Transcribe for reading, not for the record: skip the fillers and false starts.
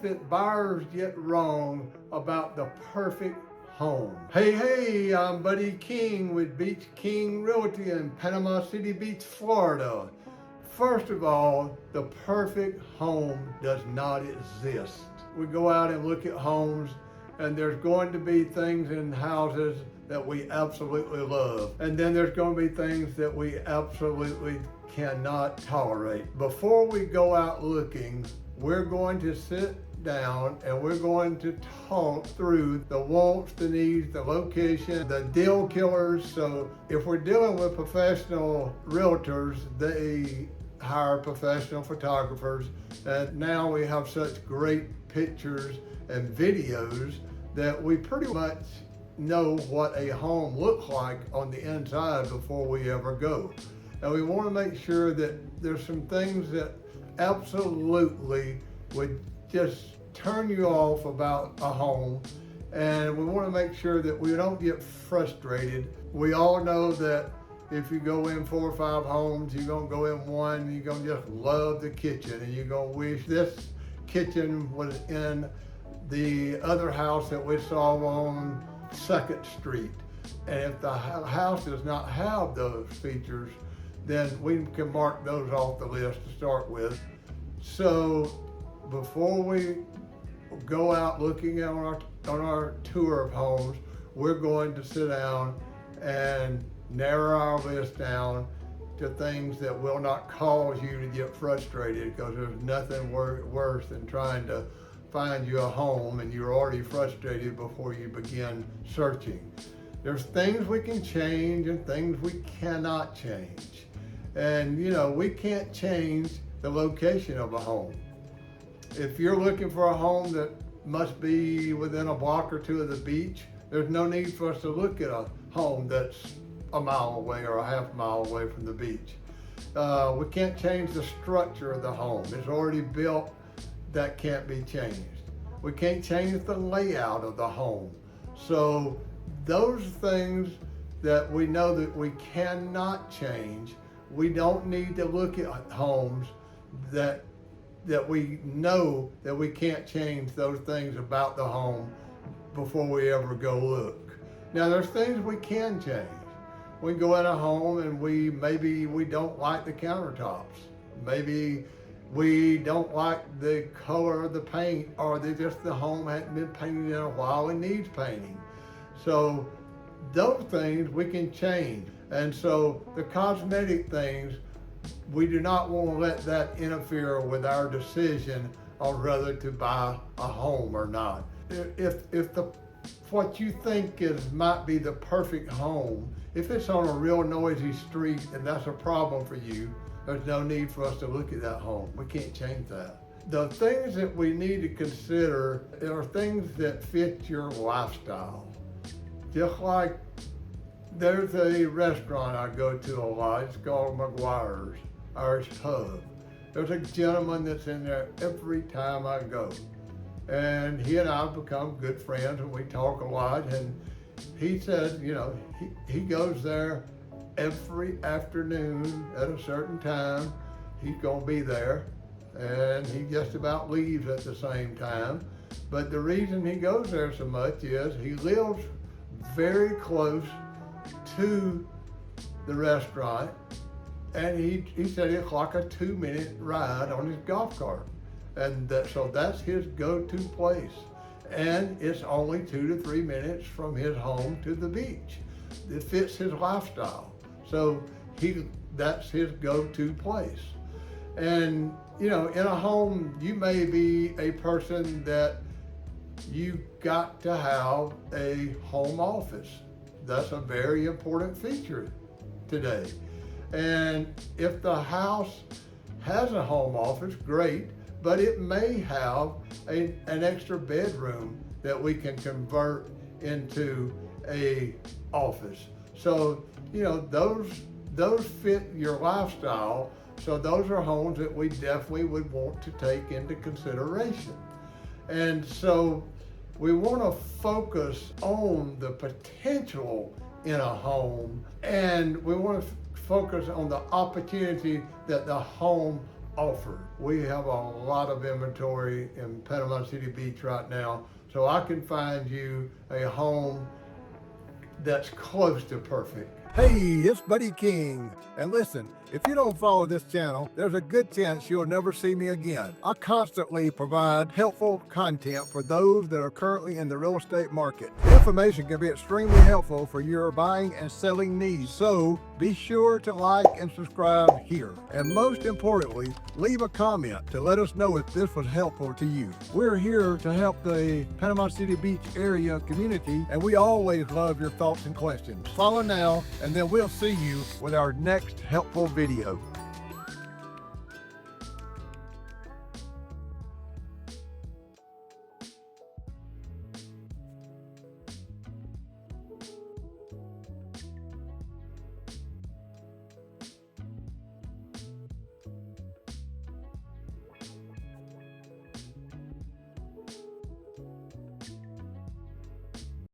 that buyers get wrong about the perfect home. Hey, I'm Buddy King with Beach King Realty in Panama City Beach, Florida. First of all, the perfect home does not exist. We go out and look at homes, and there's going to be things in houses that we absolutely love. And then there's going to be things that we absolutely cannot tolerate. Before we go out looking, we're going to sit down and we're going to talk through the wants, the needs, the location, the deal killers. So if we're dealing with professional realtors, they hire professional photographers, and now we have such great pictures and videos that we pretty much know what a home looks like on the inside before we ever go. And we want to make sure that there's some things that absolutely would just turn you off about a home, and we want to make sure that we don't get frustrated. We all know that if you go in 4 or 5 homes, you're going to go in one, and you're going to just love the kitchen, and you're going to wish this kitchen was in the other house that we saw on 2nd Street. And if the house does not have those features, then we can mark those off the list to start with. So before we go out looking on our tour of homes, we're going to sit down and narrow our list down to things that will not cause you to get frustrated, because there's nothing worse than trying to find you a home and you're already frustrated before you begin searching. There's things we can change and things we cannot change. And we can't change the location of a home. If you're looking for a home that must be within a block or 2 of the beach, there's no need for us to look at a home that's a mile away or a half mile away from the beach. We can't change the structure of the home. It's already built. That can't be changed. We can't change the layout of the home. So those things that we know that we cannot change, we don't need to look at homes that we know that we can't change those things about the home before we ever go look. Now there's things we can change. We can go in a home and maybe we don't like the countertops. Maybe we don't like the color of the paint, or the home hadn't been painted in a while and needs painting. So those things we can change. And so the cosmetic things, we do not want to let that interfere with our decision on whether to buy a home or not. If what you think might be the perfect home, if it's on a real noisy street and that's a problem for you, there's no need for us to look at that home. We can't change that. The things that we need to consider are things that fit your lifestyle. Just like there's a restaurant I go to a lot, it's called McGuire's Irish Pub. There's a gentleman that's in there every time I go. And he and I have become good friends, and we talk a lot. And he said, he goes there every afternoon at a certain time. He's gonna be there, and he just about leaves at the same time. But the reason he goes there so much is he lives very close to the restaurant, and he said it's like a 2-minute ride on his golf cart. And so that's his go-to place. And it's only 2 to 3 minutes from his home to the beach. It fits his lifestyle. So that's his go-to place. And in a home, you may be a person that you got to have a home office. That's a very important feature today. And if the house has a home office, great, but it may have an extra bedroom that we can convert into a office. So, those fit your lifestyle. So those are homes that we definitely would want to take into consideration. And so we want to focus on the potential in a home, and we want to focus on the opportunity that the home offer. We have a lot of inventory in Panama City Beach right now, so I can find you a home that's close to perfect. Hey, it's Buddy King. And listen, if you don't follow this channel, there's a good chance you'll never see me again. I constantly provide helpful content for those that are currently in the real estate market. The information can be extremely helpful for your buying and selling needs. So be sure to like and subscribe here. And most importantly, leave a comment to let us know if this was helpful to you. We're here to help the Panama City Beach area community, and we always love your thoughts and questions. Follow now, and then we'll see you with our next helpful video.